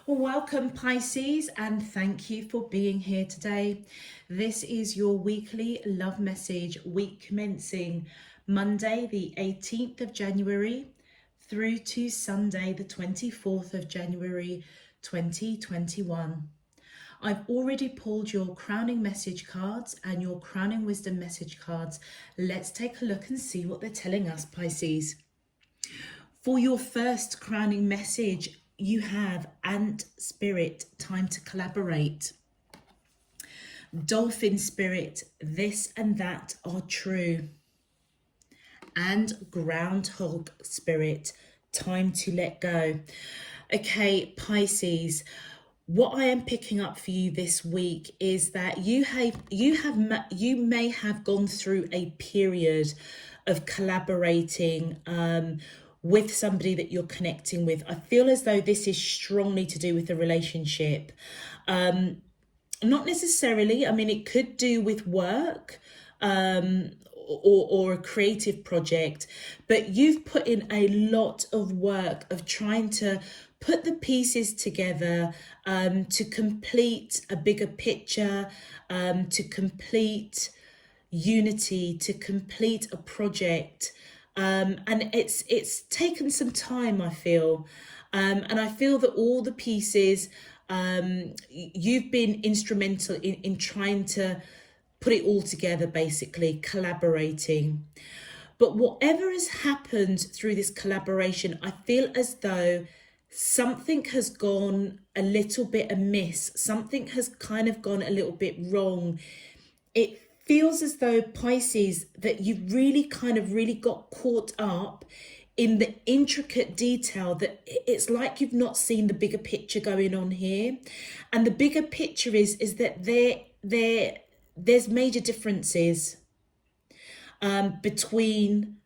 Welcome, Pisces, and thank you for being here today. This is your weekly love message, week commencing Monday, the 18th of January, through to Sunday, the 24th of January, 2021. I've already pulled your crowning message cards and your crowning wisdom message cards. Let's take a look and see what they're telling us, Pisces. For your first crowning message, you have Ant Spirit, time to collaborate. Dolphin Spirit, this and that are true. And Groundhog Spirit, time to let go. Okay, Pisces, what I am picking up for you this week is that you may have gone through a period of collaborating with somebody that you're connecting with. I feel as though this is strongly to do with a relationship. Not necessarily, I mean, it could do with work or a creative project, but you've put in a lot of work of trying to put the pieces together to complete a bigger picture, to complete unity, to complete a project. And it's taken some time, I feel. And I feel that all the pieces, you've been instrumental in trying to put it all together, basically collaborating. But whatever has happened through this collaboration, I feel as though something has gone a little bit amiss. Something has kind of gone a little bit wrong. It feels as though, Pisces, that you've really got caught up in the intricate detail, that it's like you've not seen the bigger picture going on here. And the bigger picture is that there's major differences between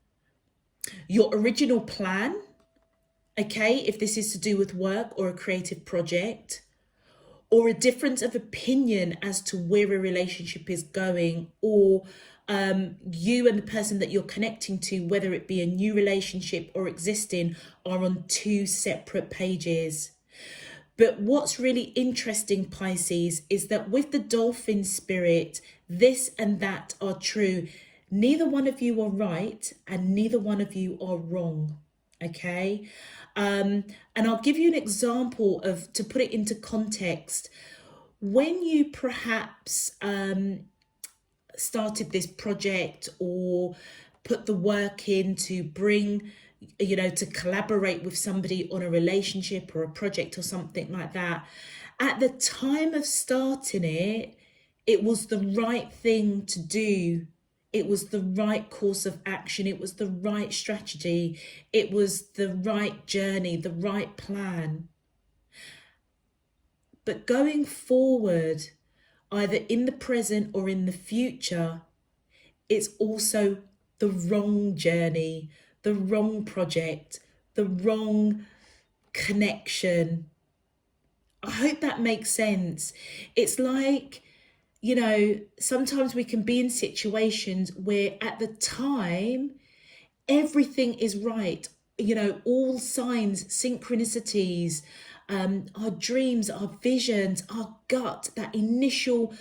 your original plan, okay, if this is to do with work or a creative project, or a difference of opinion as to where a relationship is going, or you and the person that you're connecting to, whether it be a new relationship or existing, are on two separate pages. But what's really interesting, Pisces, is that with the dolphin spirit, this and that are true. Neither one of you are right and neither one of you are wrong. Okay. And I'll give you an example to put it into context. When you perhaps started this project or put the work in to bring, to collaborate with somebody on a relationship or a project or something like that, at the time of starting it, it was the right thing to do. It was the right course of action. It was the right strategy. It was the right journey, the right plan. But going forward, either in the present or in the future, it's also the wrong journey, the wrong project, the wrong connection. I hope that makes sense. It's like, sometimes we can be in situations where at the time, everything is right. All signs, synchronicities, our dreams, our visions, our gut, that initial,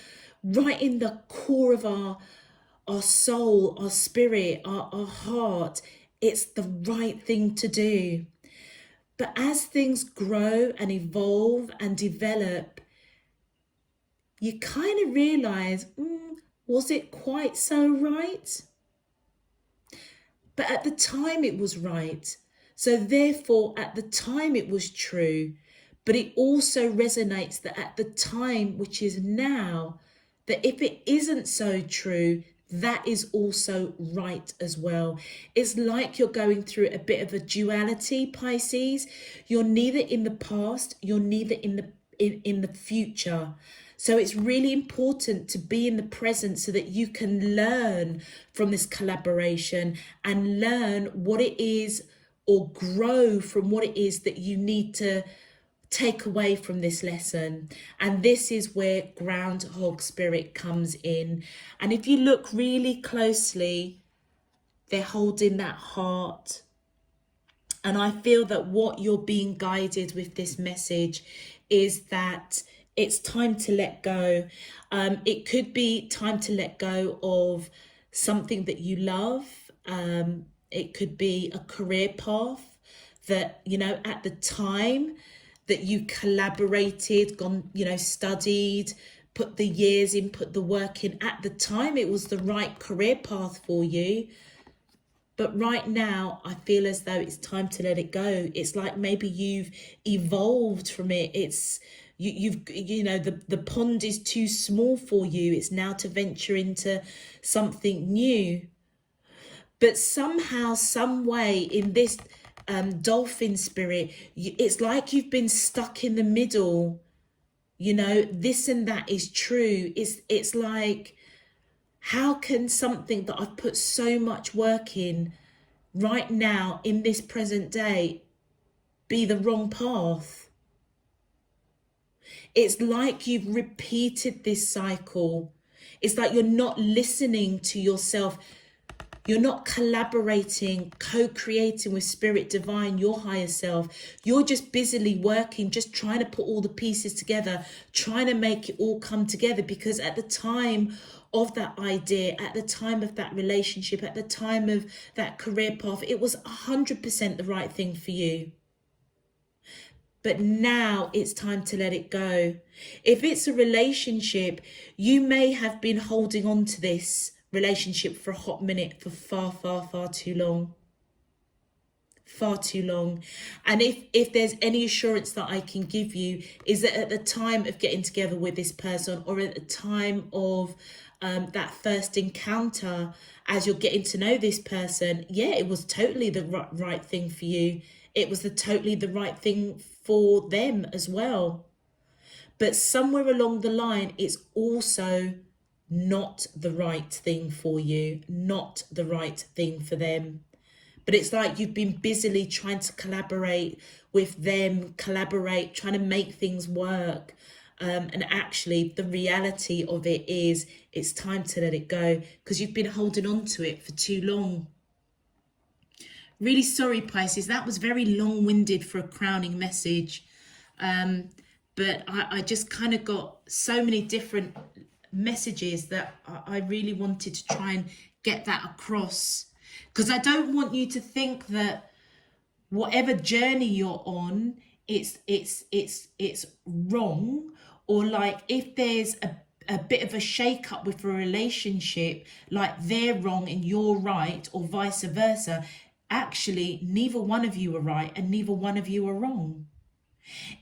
right in the core of our soul, our spirit, our heart, it's the right thing to do. But as things grow and evolve and develop, you kind of realize, was it quite so right? But at the time it was right. So therefore, at the time it was true. But it also resonates that at the time, which is now, that if it isn't so true, that is also right as well. It's like you're going through a bit of a duality, Pisces. You're neither in the past, you're neither in the future. So it's really important to be in the present so that you can learn from this collaboration and learn what it is, or grow from what it is that you need to take away from this lesson. And this is where Groundhog Spirit comes in. And if you look really closely, they're holding that heart. And I feel that what you're being guided with this message is that it's time to let go. It could be time to let go of something that you love. It could be a career path that, you know, at the time that you collaborated, gone, you know, studied, put the years in, put the work in, at the time it was the right career path for you. But right now, I feel as though it's time to let it go. It's like maybe you've evolved from it. It's you know, the pond is too small for you. It's now to venture into something new. But somehow, some way, in this dolphin spirit, it's like you've been stuck in the middle. You know, this and that is true. It's like, how can something that I've put so much work in right now in this present day be the wrong path? It's like you've repeated this cycle. It's like you're not listening to yourself. You're not collaborating, co-creating with Spirit Divine, your higher self. You're just busily working, just trying to put all the pieces together, trying to make it all come together, because at the time of that idea, at the time of that relationship, at the time of that career path, it was 100% the right thing for you. But now it's time to let it go. If it's a relationship, you may have been holding on to this relationship for a hot minute, for far too long. Far too long. And if there's any assurance that I can give you, is that at the time of getting together with this person, or at the time of that first encounter, as you're getting to know this person, yeah, it was totally the right thing for you. It was totally the right thing for them as well. But somewhere along the line, it's also not the right thing for you, not the right thing for them. But it's like you've been busily trying to collaborate with them, trying to make things work. And actually, the reality of it is it's time to let it go, because you've been holding on to it for too long. Really sorry, Pisces. That was very long-winded for a crowning message. But I just kind of got so many different messages that I really wanted to try and get that across, because I don't want you to think that whatever journey you're on, it's wrong, or like if there's a bit of a shake up with a relationship, like they're wrong and you're right, or vice versa. Actually, neither one of you are right and neither one of you are wrong.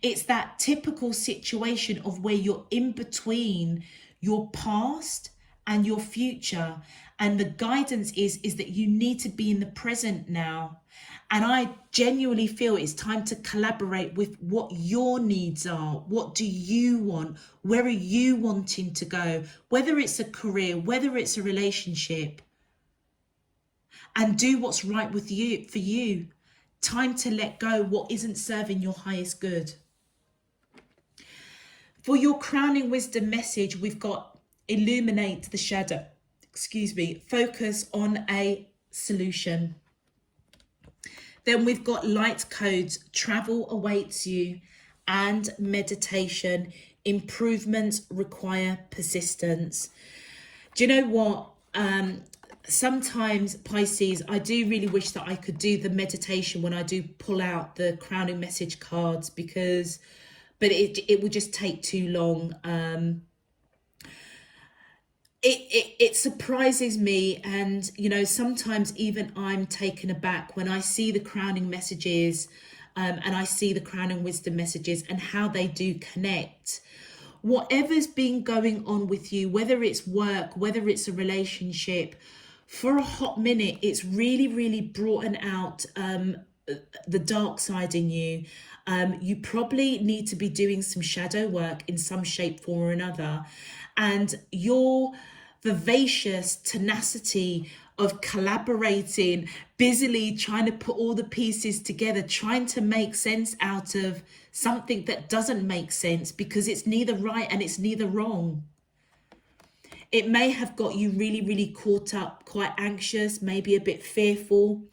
It's that typical situation of where you're in between your past and your future, and the guidance is that you need to be in the present now. And I genuinely feel it's time to collaborate with what your needs are. What do you want? Where are you wanting to go? Whether it's a career, whether it's a relationship, and do what's right with you, for you. Time to let go what isn't serving your highest good. For your crowning wisdom message, we've got illuminate the shadow. Focus on a solution. Then we've got light codes, travel awaits you, and meditation. Improvements require persistence. Do you know what? Sometimes, Pisces, I do really wish that I could do the meditation when I do pull out the crowning message cards, but it would just take too long. It surprises me, and you know, sometimes even I'm taken aback when I see the crowning messages, and I see the crowning wisdom messages and how they do connect. Whatever's been going on with you, whether it's work, whether it's a relationship, for a hot minute, it's really brought out the dark side in you. You probably need to be doing some shadow work in some shape, form or another. And your vivacious tenacity of collaborating, busily trying to put all the pieces together, trying to make sense out of something that doesn't make sense, because it's neither right and it's neither wrong. It may have got you really caught up, quite anxious, maybe a bit fearful,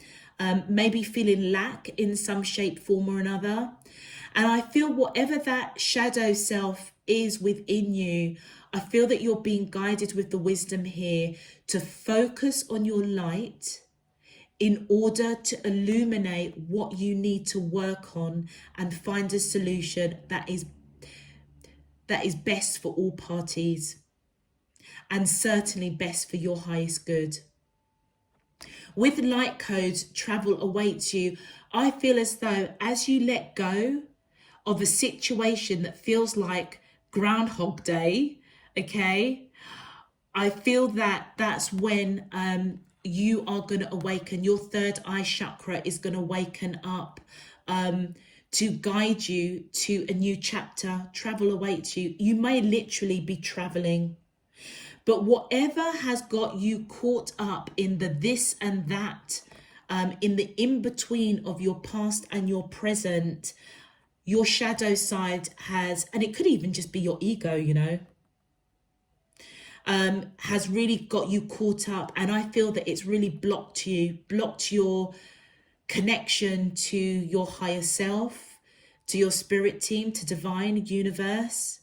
maybe feeling lack in some shape, form or another. And I feel whatever that shadow self is within you, I feel that you're being guided with the wisdom here to focus on your light in order to illuminate what you need to work on and find a solution that is best for all parties and certainly best for your highest good. With light codes, travel awaits you. I feel as though as you let go of a situation that feels like Groundhog Day, okay, I feel that that's when you are going to awaken. Your third eye chakra is going to waken up to guide you to a new chapter. Travel awaits you. You may literally be traveling. But whatever has got you caught up in the this and that, in the in-between of your past and your present, your shadow side has, and it could even just be your ego, you know, has really got you caught up. And I feel that it's really blocked your connection to your higher self, to your spirit team, to divine universe.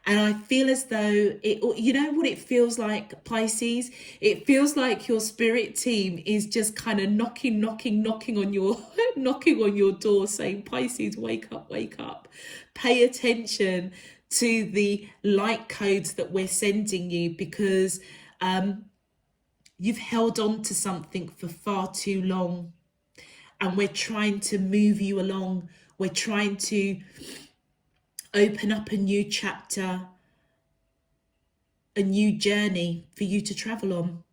And I feel as though you know what it feels like, Pisces? It feels like your spirit team is just kind of knocking on your knocking on your door, saying, Pisces, wake up, pay attention to the light codes that we're sending you, because you've held on to something for far too long, and we're trying to move you along. We're trying to open up a new chapter, a new journey for you to travel on.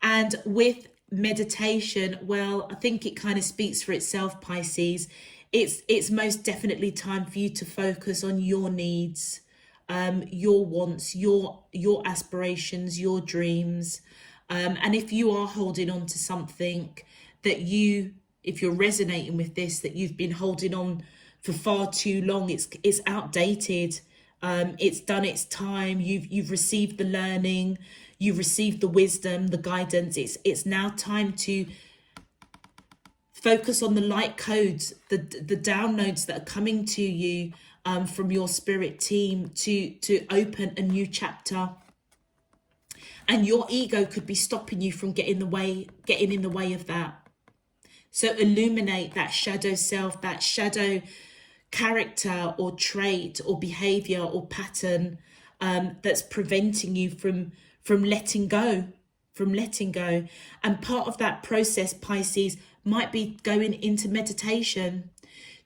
And with meditation, well, I think it kind of speaks for itself, Pisces. It's most definitely time for you to focus on your needs, your wants, your aspirations, your dreams. And if you are holding on to something that if you're resonating with this, that you've been holding on for far too long, it's outdated. It's done its time. You've received the learning, you've received the wisdom, the guidance. It's now time to focus on the light codes, the downloads that are coming to you from your spirit team to open a new chapter. And your ego could be stopping you from getting in the way of that. So illuminate that shadow self, that shadow character or trait or behavior or pattern that's preventing you from letting go. And part of that process, Pisces, might be going into meditation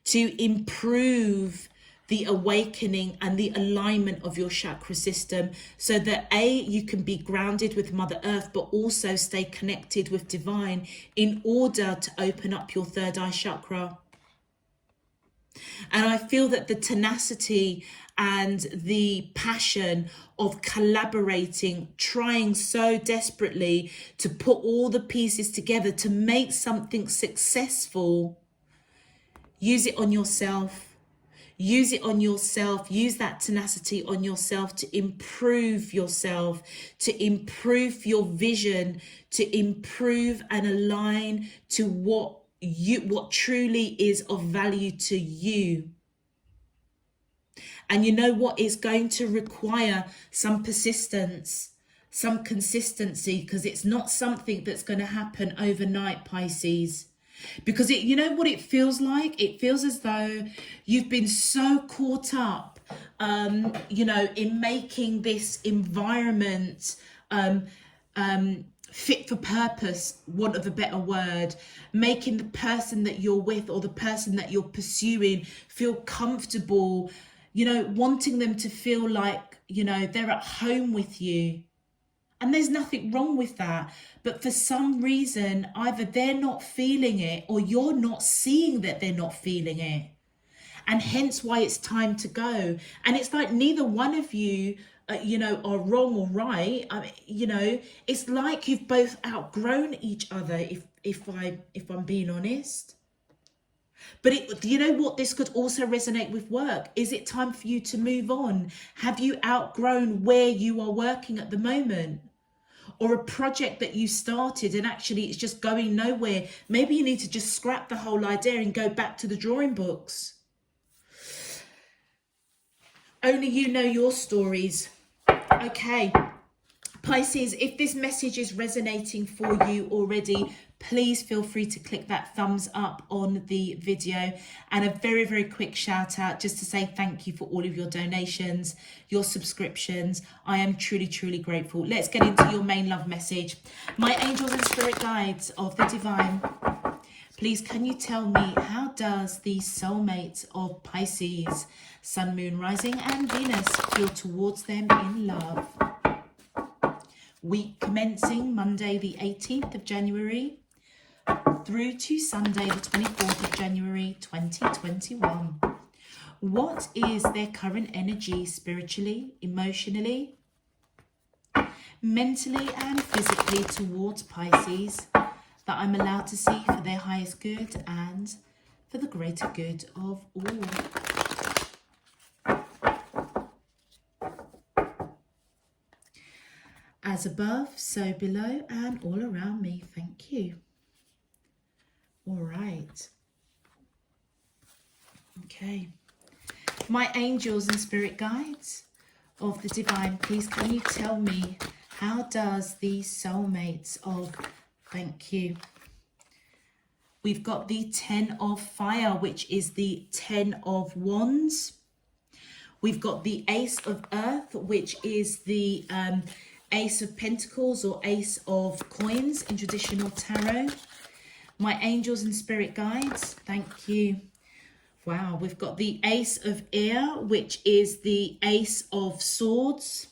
to improve the awakening and the alignment of your chakra system, so that you can be grounded with Mother Earth, but also stay connected with divine in order to open up your third eye chakra. And I feel that the tenacity and the passion of collaborating, trying so desperately to put all the pieces together to make something successful, use it on yourself. Use it on yourself. Use that tenacity on yourself to improve yourself, to improve your vision, to improve and align to what truly is of value to you. And you know what? It's going to require some persistence, some consistency, because it's not something that's going to happen overnight, Pisces. Because you know what it feels like? It feels as though you've been so caught up, in making this environment fit for purpose, want of a better word, making the person that you're with or the person that you're pursuing feel comfortable, wanting them to feel like, they're at home with you. And there's nothing wrong with that. But for some reason, either they're not feeling it or you're not seeing that they're not feeling it. And hence why it's time to go. And it's like neither one of you, are wrong or right. It's like you've both outgrown each other, if I'm being honest. But you know what? This could also resonate with work. Is it time for you to move on? Have you outgrown where you are working at the moment? or a project that you started and actually it's just going nowhere. Maybe you need to just scrap the whole idea and go back to the drawing books. Only you know your stories. Okay, Pisces, if this message is resonating for you already, please feel free to click that thumbs up on the video, and a very, very quick shout out just to say thank you for all of your donations, your subscriptions. I am truly, truly grateful. Let's get into your main love message. My angels and spirit guides of the divine, please can you tell me, how does the soulmate of Pisces, Sun, Moon, Rising and Venus feel towards them in love? Week commencing Monday the 18th of January through to Sunday the 24th of January 2021. What is their current energy spiritually, emotionally, mentally and physically towards Pisces that I'm allowed to see for their highest good and for the greater good of all? As above, so below, and all around me. Thank you. All right. Okay. My angels and spirit guides of the divine, please can you tell me, how does the soulmates of, thank you. We've got the 10 of fire, which is the 10 of wands. We've got the ace of earth, which is the Ace of Pentacles or Ace of Coins in traditional tarot. My angels and spirit guides, thank you. Wow, we've got the Ace of Air, which is the Ace of Swords.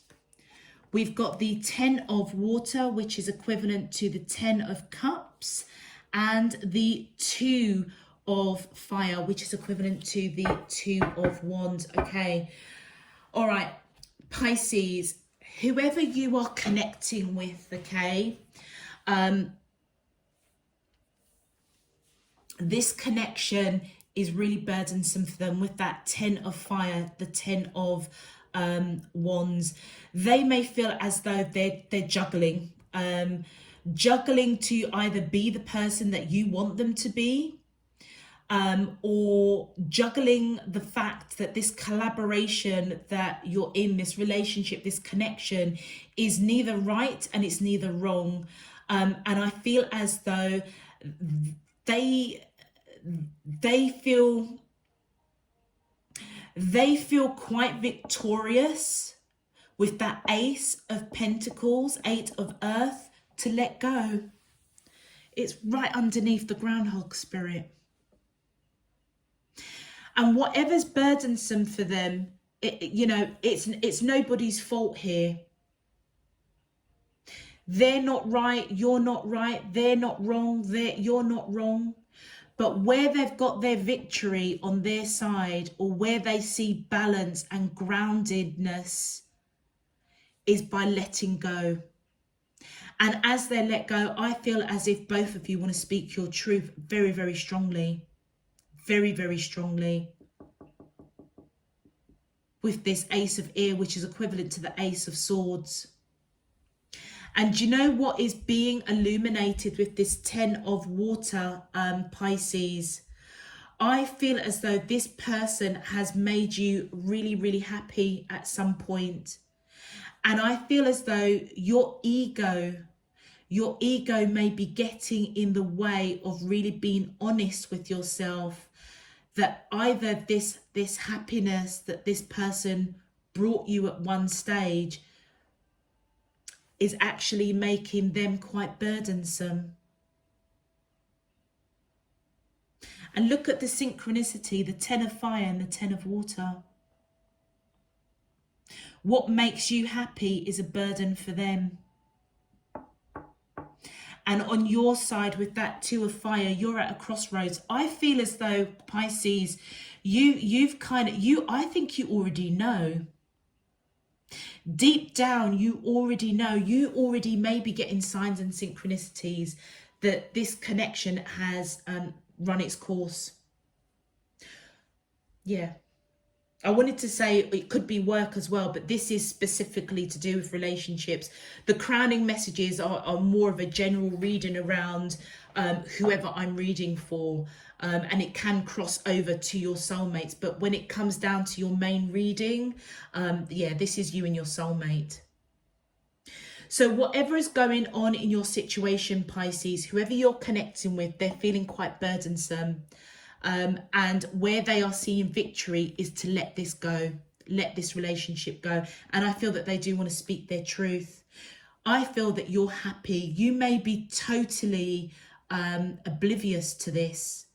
We've got the 10 of Water, which is equivalent to the 10 of Cups, and the 2 of Fire, which is equivalent to the 2 of Wands. Okay, all right, Pisces, whoever you are connecting with, okay, this connection is really burdensome for them with that 10 of fire, the 10 of wands. They may feel as though they're juggling, juggling to either be the person that you want them to be, or juggling the fact that this collaboration that you're in, this relationship, this connection is neither right and it's neither wrong. And I feel as though they feel quite victorious with that Ace of Pentacles, 8 of Earth, to let go. It's right underneath the groundhog spirit. And whatever's burdensome for them, it's nobody's fault here. They're not right, you're not right, they're not wrong, you're not wrong. But where they've got their victory on their side, or where they see balance and groundedness, is by letting go. And as they let go, I feel as if both of you want to speak your truth very, very strongly. Very, very strongly. With this Ace of Air, which is equivalent to the Ace of Swords. And you know what is being illuminated with this 10 of Water, Pisces? I feel as though this person has made you really, really happy at some point. And I feel as though your ego may be getting in the way of really being honest with yourself, that either this happiness that this person brought you at one stage is actually making them quite burdensome. And look at the synchronicity, the 10 of fire and the 10 of water. What makes you happy is a burden for them. And on your side with that 2 of fire, you're at a crossroads. I feel as though, Pisces, I think you already know. Deep down, you already know. You already may be getting signs and synchronicities that this connection has run its course. Yeah. I wanted to say it could be work as well, but this is specifically to do with relationships. The crowning messages are more of a general reading around whoever I'm reading for, and it can cross over to your soulmates. But when it comes down to your main reading, yeah, this is you and your soulmate. So whatever is going on in your situation, Pisces, whoever you're connecting with, they're feeling quite burdensome. And where they are seeing victory is to let this go, let this relationship go. And I feel that they do want to speak their truth. I feel that you're happy. You may be totally oblivious to this.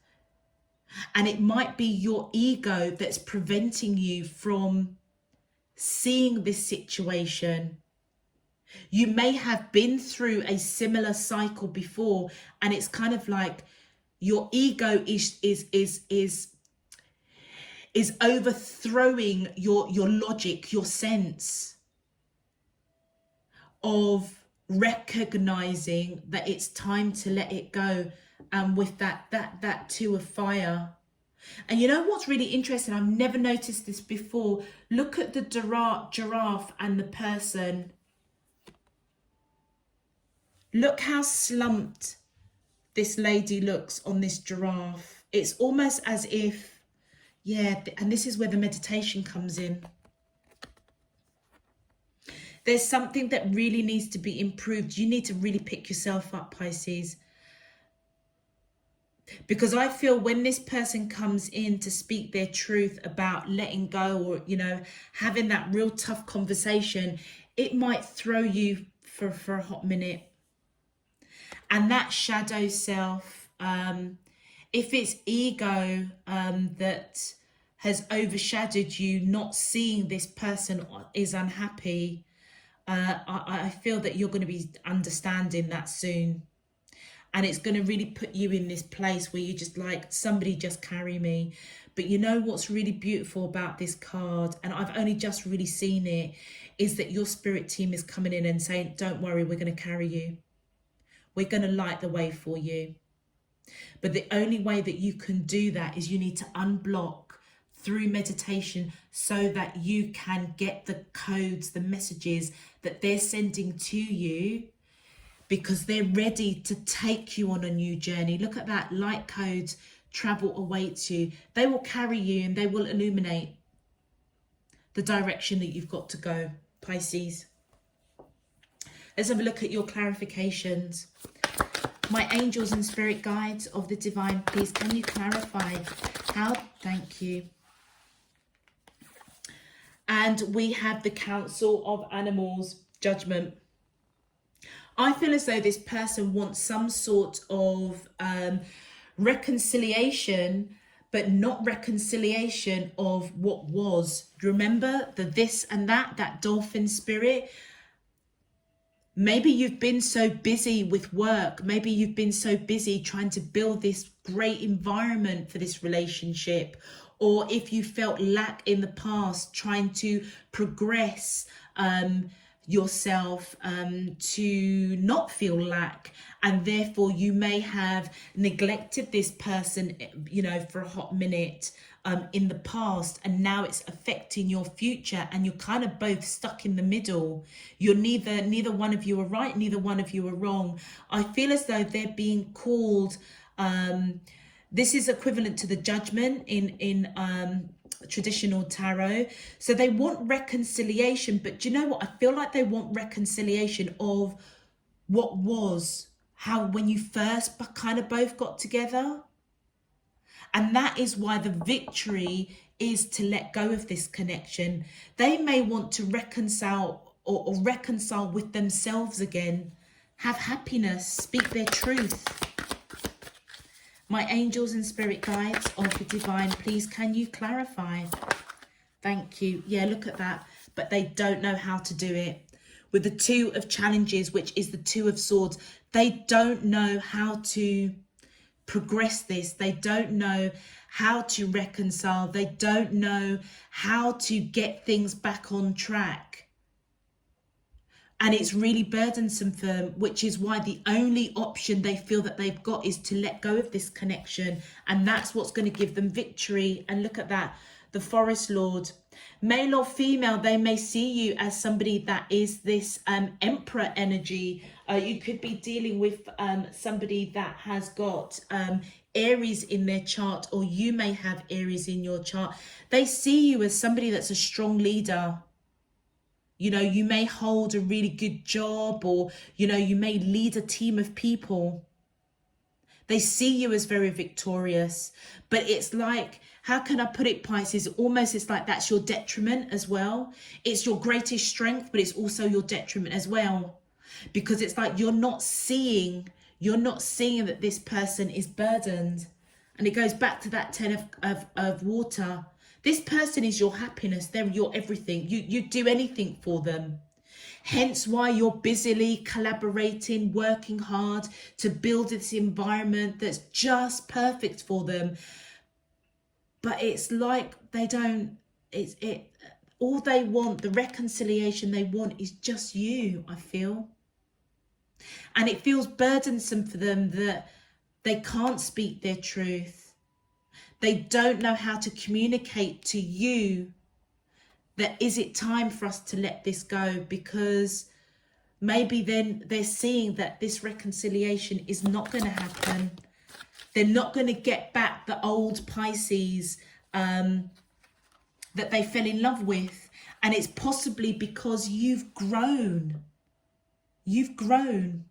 And it might be your ego that's preventing you from seeing this situation. You may have been through a similar cycle before, and it's kind of like your ego is overthrowing your logic, your sense of recognizing that it's time to let it go. And with that two of fire. And you know what's really interesting? I've never noticed this before. Look at the giraffe and the person. Look how slumped this lady looks on this giraffe. It's almost as if, yeah, and this is where the meditation comes in. There's something that really needs to be improved. You need to really pick yourself up, Pisces. Because I feel when this person comes in to speak their truth about letting go, or, you know, having that real tough conversation, it might throw you for a hot minute. And that shadow self, if it's ego that has overshadowed you, not seeing this person is unhappy, I feel that you're going to be understanding that soon. And it's going to really put you in this place where you're just like, somebody just carry me. But you know what's really beautiful about this card, and I've only just really seen it, is that your spirit team is coming in and saying, don't worry, we're going to carry you. We're going to light the way for you. But the only way that you can do that is you need to unblock through meditation so that you can get the codes, the messages that they're sending to you, because they're ready to take you on a new journey. Look at that. Light codes, travel awaits you. They will carry you and they will illuminate the direction that you've got to go, Pisces. Let's have a look at your clarifications. My angels and spirit guides of the divine, please, can you clarify how? Thank you. And we have the Council of Animals, Judgment. I feel as though this person wants some sort of reconciliation, but not reconciliation of what was. Remember the this and that dolphin spirit? Maybe you've been so busy with work. Maybe you've been so busy trying to build this great environment for this relationship. Or if you felt lack in the past, trying to progress yourself to not feel lack, and therefore you may have neglected this person, you know, for a hot minute in the past, and now it's affecting your future, and you're kind of both stuck in the middle. You're neither one of you are right, neither one of you are wrong. I feel as though they're being called, this is equivalent to the Judgment in traditional tarot. So they want reconciliation, but do you know what? I feel like they want reconciliation of what was, how when you first kind of both got together. And that is why the victory is to let go of this connection. They may want to reconcile or reconcile with themselves again, have happiness, speak their truth. My angels and spirit guides of the divine, please, can you clarify? Thank you. Yeah, look at that. But they don't know how to do it. With the Two of Challenges, which is the Two of Swords, they don't know how to progress this. They don't know how to reconcile. They don't know how to get things back on track. And it's really burdensome for them, which is why the only option they feel that they've got is to let go of this connection. And that's what's going to give them victory. And look at that. the Forest Lord. Male or female, they may see you as somebody that is this Emperor energy. You could be dealing with somebody that has got Aries in their chart, or you may have Aries in your chart. They see you as somebody that's a strong leader. You know, you may hold a really good job, or, you know, you may lead a team of people. They see you as very victorious, but it's like, how can I put it, Pisces? Almost it's like that's your detriment as well. It's your greatest strength, but it's also your detriment as well. Because it's like you're not seeing that this person is burdened. And it goes back to that 10 of water. This person is your happiness. They're your everything. You do anything for them. Hence why you're busily collaborating, working hard to build this environment that's just perfect for them. But it's like they don't, all they want, the reconciliation they want is just you, I feel. And it feels burdensome for them that they can't speak their truth. They don't know how to communicate to you that is it time for us to let this go, because maybe then they're seeing that this reconciliation is not going to happen. They're not going to get back the old Pisces that they fell in love with. And it's possibly because you've grown. You've grown.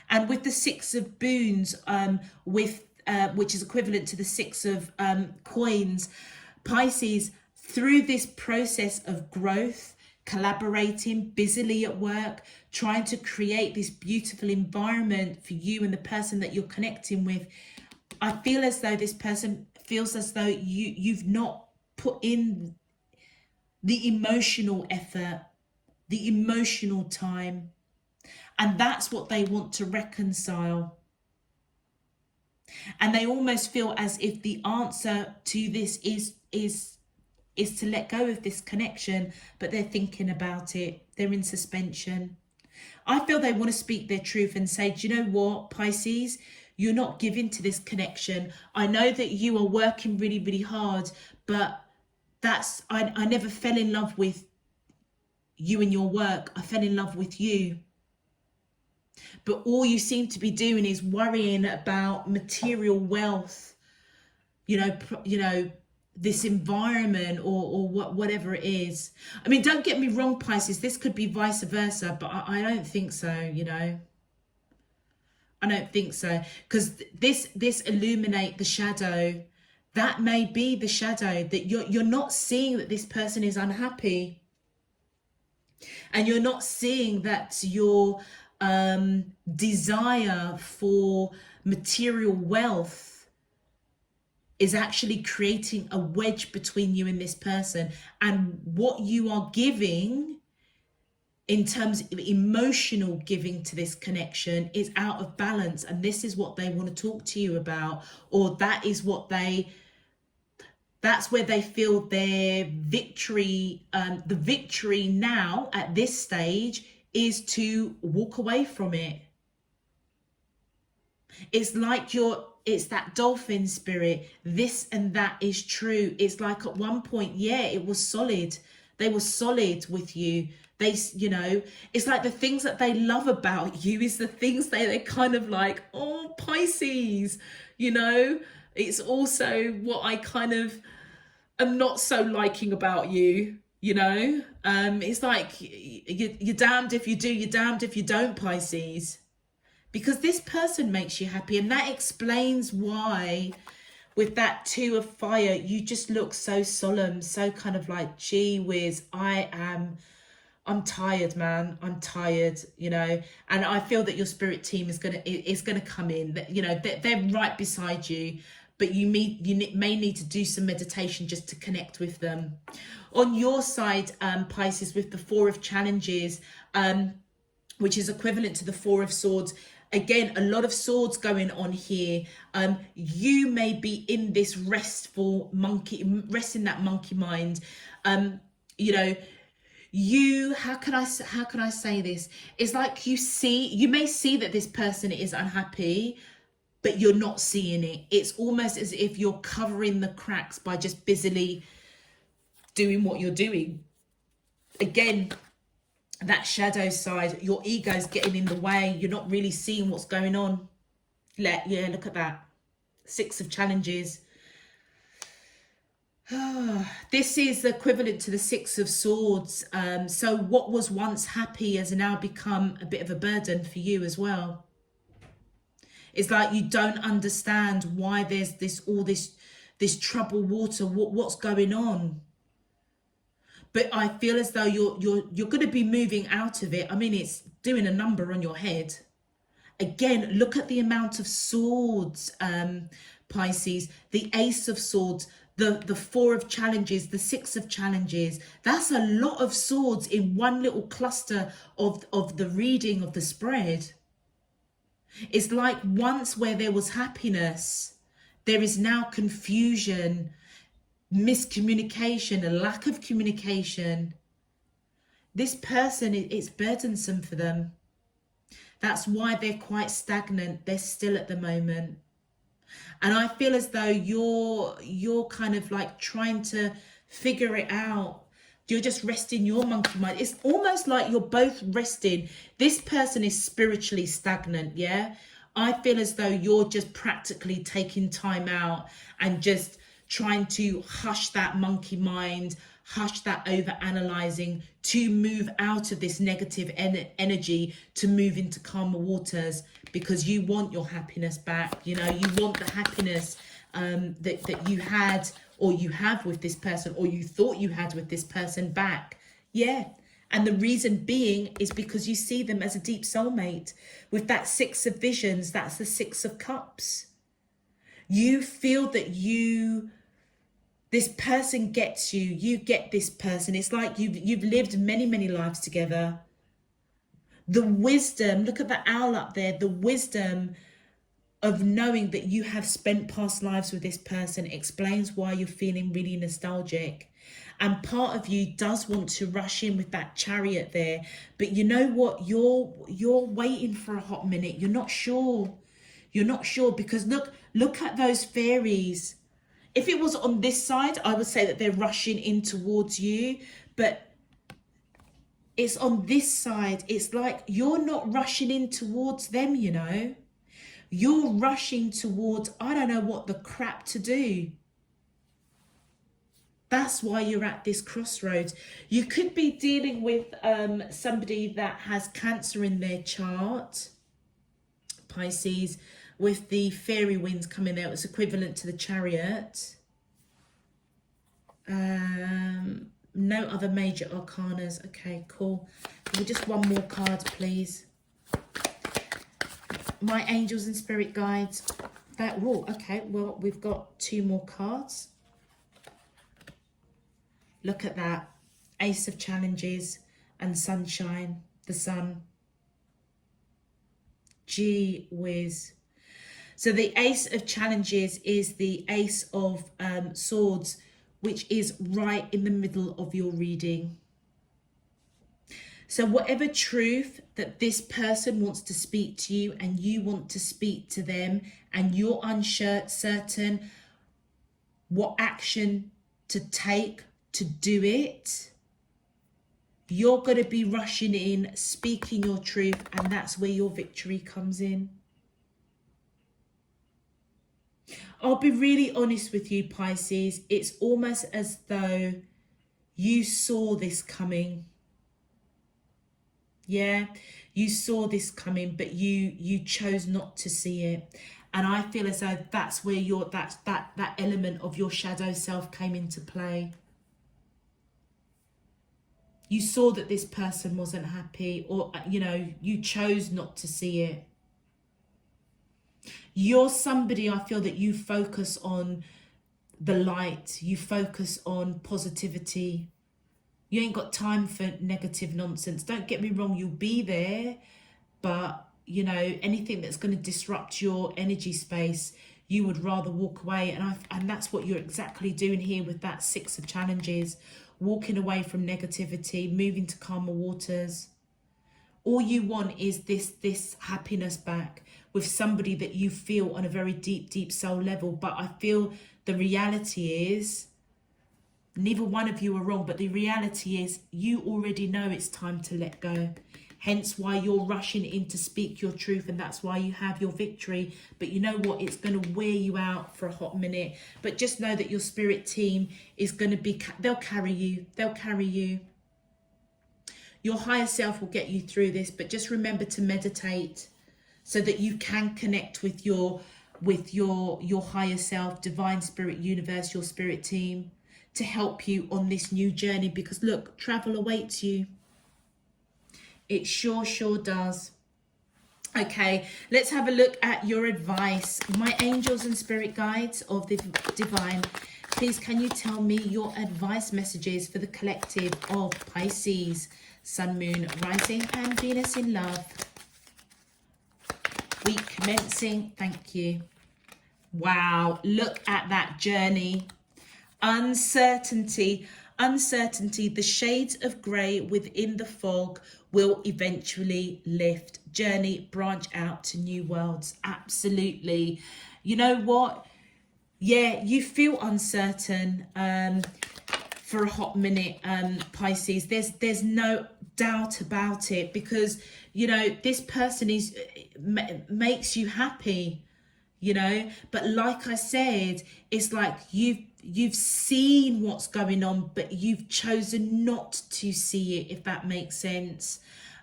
And with the Six of Boons, which is equivalent to the Six of Coins, Pisces, through this process of growth, collaborating, busily at work, trying to create this beautiful environment for you and the person that you're connecting with, I feel as though this person feels as though you've not put in the emotional effort, the emotional time. And that's what they want to reconcile. And they almost feel as if the answer to this is to let go of this connection, but they're thinking about it. They're in suspension. I feel they want to speak their truth and say, do you know what, Pisces, you're not giving to this connection. I know that you are working really, really hard, but I never fell in love with you and your work. I fell in love with you. But all you seem to be doing is worrying about material wealth, you know, this environment or whatever it is. I mean, don't get me wrong, Pisces, this could be vice versa, but I don't think so, you know. I don't think so, because this illuminate the shadow. That may be the shadow, that you're not seeing that this person is unhappy, and you're not seeing that your desire for material wealth is actually creating a wedge between you and this person, and what you are giving in terms of emotional giving to this connection is out of balance. And this is what they want to talk to you about, or that's where they feel their victory. The victory now at this stage is to walk away from it. It's like it's that dolphin spirit. This and that is true. It's like at one point, yeah, it was solid. They were solid with you. They, you know, it's like the things that they love about you is the things they're kind of like, oh, Pisces, you know. It's also what I kind of am not so liking about you, you know. It's like you're damned if you do, you're damned if you don't, Pisces. Because this person makes you happy, and that explains why with that Two of Fire, you just look so solemn, so kind of like, gee whiz, I'm tired, man. I'm tired, you know. And I feel that your spirit team is gonna come in. You know, they're right beside you, but you may need to do some meditation just to connect with them. On your side, Pisces, with the Four of Challenges, which is equivalent to the Four of Swords. Again, a lot of swords going on here. You may be in this resting that monkey mind. You know, how can I say this? It's like you may see that this person is unhappy, but you're not seeing it. It's almost as if you're covering the cracks by just busily doing what you're doing. Again, that shadow side, your ego's getting in the way. You're not really seeing what's going on. Yeah, look at that. 6 of challenges. This is equivalent to the 6 of swords. So what was once happy has now become a bit of a burden for you as well. It's like you don't understand why there's this troubled water. What's going on? But I feel as though you're going to be moving out of it. I mean, it's doing a number on your head. Again, look at the amount of swords, Pisces. The Ace of Swords, the 4 of challenges, the 6 of challenges. That's a lot of swords in one little cluster of the reading of the spread. It's like once where there was happiness, there is now confusion, miscommunication, a lack of communication. This person, it's burdensome for them. That's why they're quite stagnant. They're still at the moment. And I feel as though you're kind of like trying to figure it out. You're just resting your monkey mind. It's almost like you're both resting. This person is spiritually stagnant, yeah? I feel as though you're just practically taking time out and just trying to hush that monkey mind, hush that over-analyzing, to move out of this negative energy, to move into calmer waters, because you want your happiness back. You know, you want the happiness that you had, or you have with this person, or you thought you had with this person back. Yeah. And the reason being is because you see them as a deep soulmate. With that 6 of visions, that's the 6 of cups. You feel that this person gets you, you get this person. It's like you've lived many lives together. The wisdom, look at the owl up there, the wisdom of knowing that you have spent past lives with this person explains why you're feeling really nostalgic. And part of you does want to rush in with that Chariot there, but you know what, you're waiting for a hot minute. You're not sure because look at those fairies. If it was on this side, I would say that they're rushing in towards you, but it's on this side. It's like you're not rushing in towards them, you know. You're rushing towards, I don't know what the crap to do. That's why you're at this crossroads. You could be dealing with somebody that has Cancer in their chart, Pisces, with the fairy winds coming out. It's equivalent to the Chariot. No other major arcanas. Okay, cool. Just one more card, please. My angels and spirit guides. Okay, well, we've got 2 more cards. Look at that. Ace of challenges and sunshine, the sun. Gee whiz. So the Ace of challenges is the Ace of swords, which is right in the middle of your reading. So whatever truth that this person wants to speak to you and you want to speak to them, and you're uncertain what action to take to do it, you're going to be rushing in, speaking your truth, and that's where your victory comes in. I'll be really honest with you, Pisces. It's almost as though you saw this coming. Yeah, you saw this coming, but you chose not to see it. And I feel as though that's where that element of your shadow self came into play. You saw that this person wasn't happy, or, you know, you chose not to see it. You're somebody, I feel, that you focus on the light. You focus on positivity. You ain't got time for negative nonsense. Don't get me wrong, you'll be there, but, you know, anything that's going to disrupt your energy space, you would rather walk away. And that's what you're exactly doing here with that 6 of challenges. Walking away from negativity, moving to calmer waters. All you want is this happiness back with somebody that you feel on a very deep soul level. But I feel the reality is neither one of you are wrong, but the reality is you already know it's time to let go. Hence why you're rushing in to speak your truth, and that's why you have your victory. But you know what? It's going to wear you out for a hot minute. But just know that your spirit team is going to be, they'll carry you. They'll carry you. Your higher self will get you through this, but just remember to meditate so that you can connect with your higher self, divine spirit, universe, your spirit team, to help you on this new journey. Because look, travel awaits you. It sure does. Okay, let's have a look at your advice. My angels and spirit guides of the divine, please can you tell me your advice messages for the collective of Pisces, Sun, Moon, Rising and Venus in love. Week commencing, thank you. Wow, look at that journey. Uncertainty, the shades of grey within the fog will eventually lift. Journey, branch out to new worlds. Absolutely. You know what? Yeah, you feel uncertain for a hot minute, Pisces. There's no doubt about it, because, you know, this person makes you happy, you know. But like I said, it's like you've seen what's going on, but you've chosen not to see it, if that makes sense.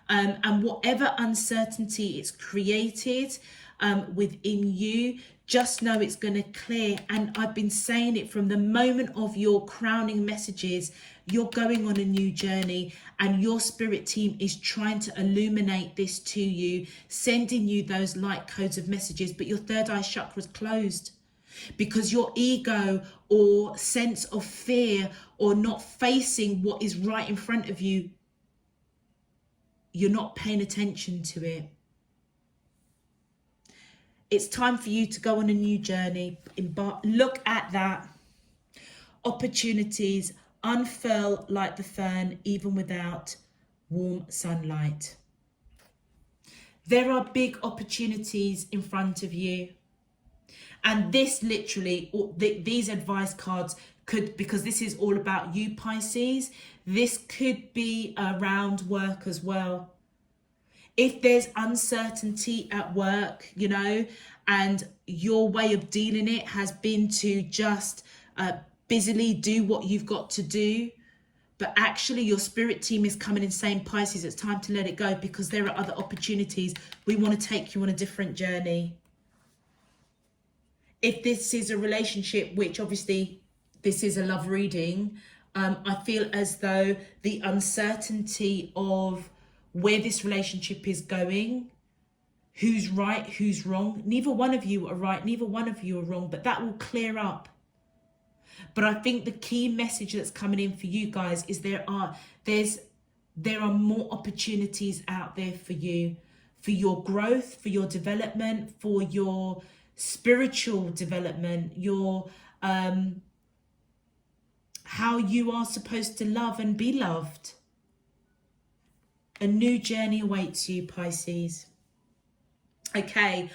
And whatever uncertainty it's created within you, just know it's going to clear. And I've been saying it from the moment of your crowning messages. You're going on a new journey, and your spirit team is trying to illuminate this to you, sending you those light codes of messages. But your third eye chakra is closed, because your ego or sense of fear or not facing what is right in front of you, you're not paying attention to it. It's time for you to go on a new journey. Look at that. Opportunities unfurl like the fern, even without warm sunlight. There are big opportunities in front of you. And this literally, these advice cards could, because this is all about you, Pisces, this could be around work as well. If there's uncertainty at work, you know, and your way of dealing it has been to just busily do what you've got to do, but actually your spirit team is coming and saying, Pisces, it's time to let it go, because there are other opportunities. We want to take you on a different journey. If this is a relationship, which obviously this is a love reading, I feel as though the uncertainty of where this relationship is going, who's right, who's wrong, neither one of you are right, neither one of you are wrong, but that will clear up. But I think the key message that's coming in for you guys is there are more opportunities out there for you, for your growth, for your development, for your spiritual development, your how you are supposed to love and be loved. A new journey awaits you, Pisces. Okay,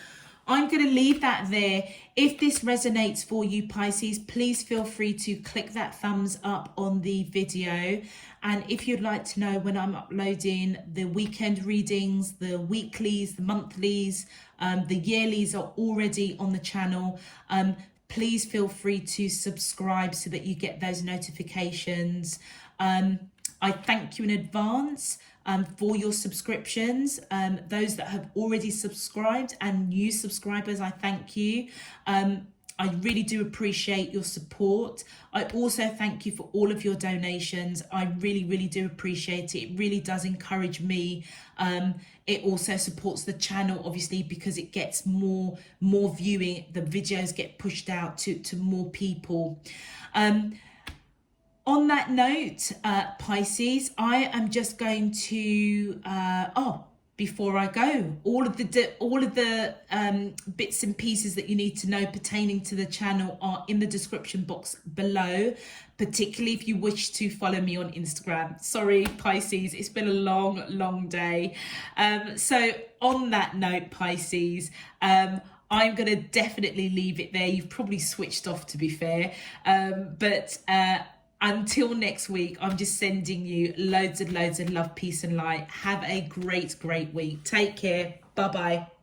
I'm going to leave that there. If this resonates for you, Pisces, please feel free to click that thumbs up on the video. And if you'd like to know when I'm uploading the weekend readings, the weeklies, the monthlies, the yearlies are already on the channel. Please feel free to subscribe so that you get those notifications. I thank you in advance for your subscriptions. Those that have already subscribed and new subscribers, I thank you. I really do appreciate your support. I also thank you for all of your donations. I really do appreciate it. It really does encourage me. It also supports the channel, obviously, because it gets more viewing. The videos get pushed out to more people. On that note, Pisces, I am just going to before I go, all of the bits and pieces that you need to know pertaining to the channel are in the description box below. particularly if you wish to follow me on Instagram. Sorry, Pisces, it's been a long day. So on that note, Pisces, I'm going to definitely leave it there. You've probably switched off, to be fair. But until next week, I'm just sending you loads and loads of love, peace and light. Have a great week. Take care. Bye-bye.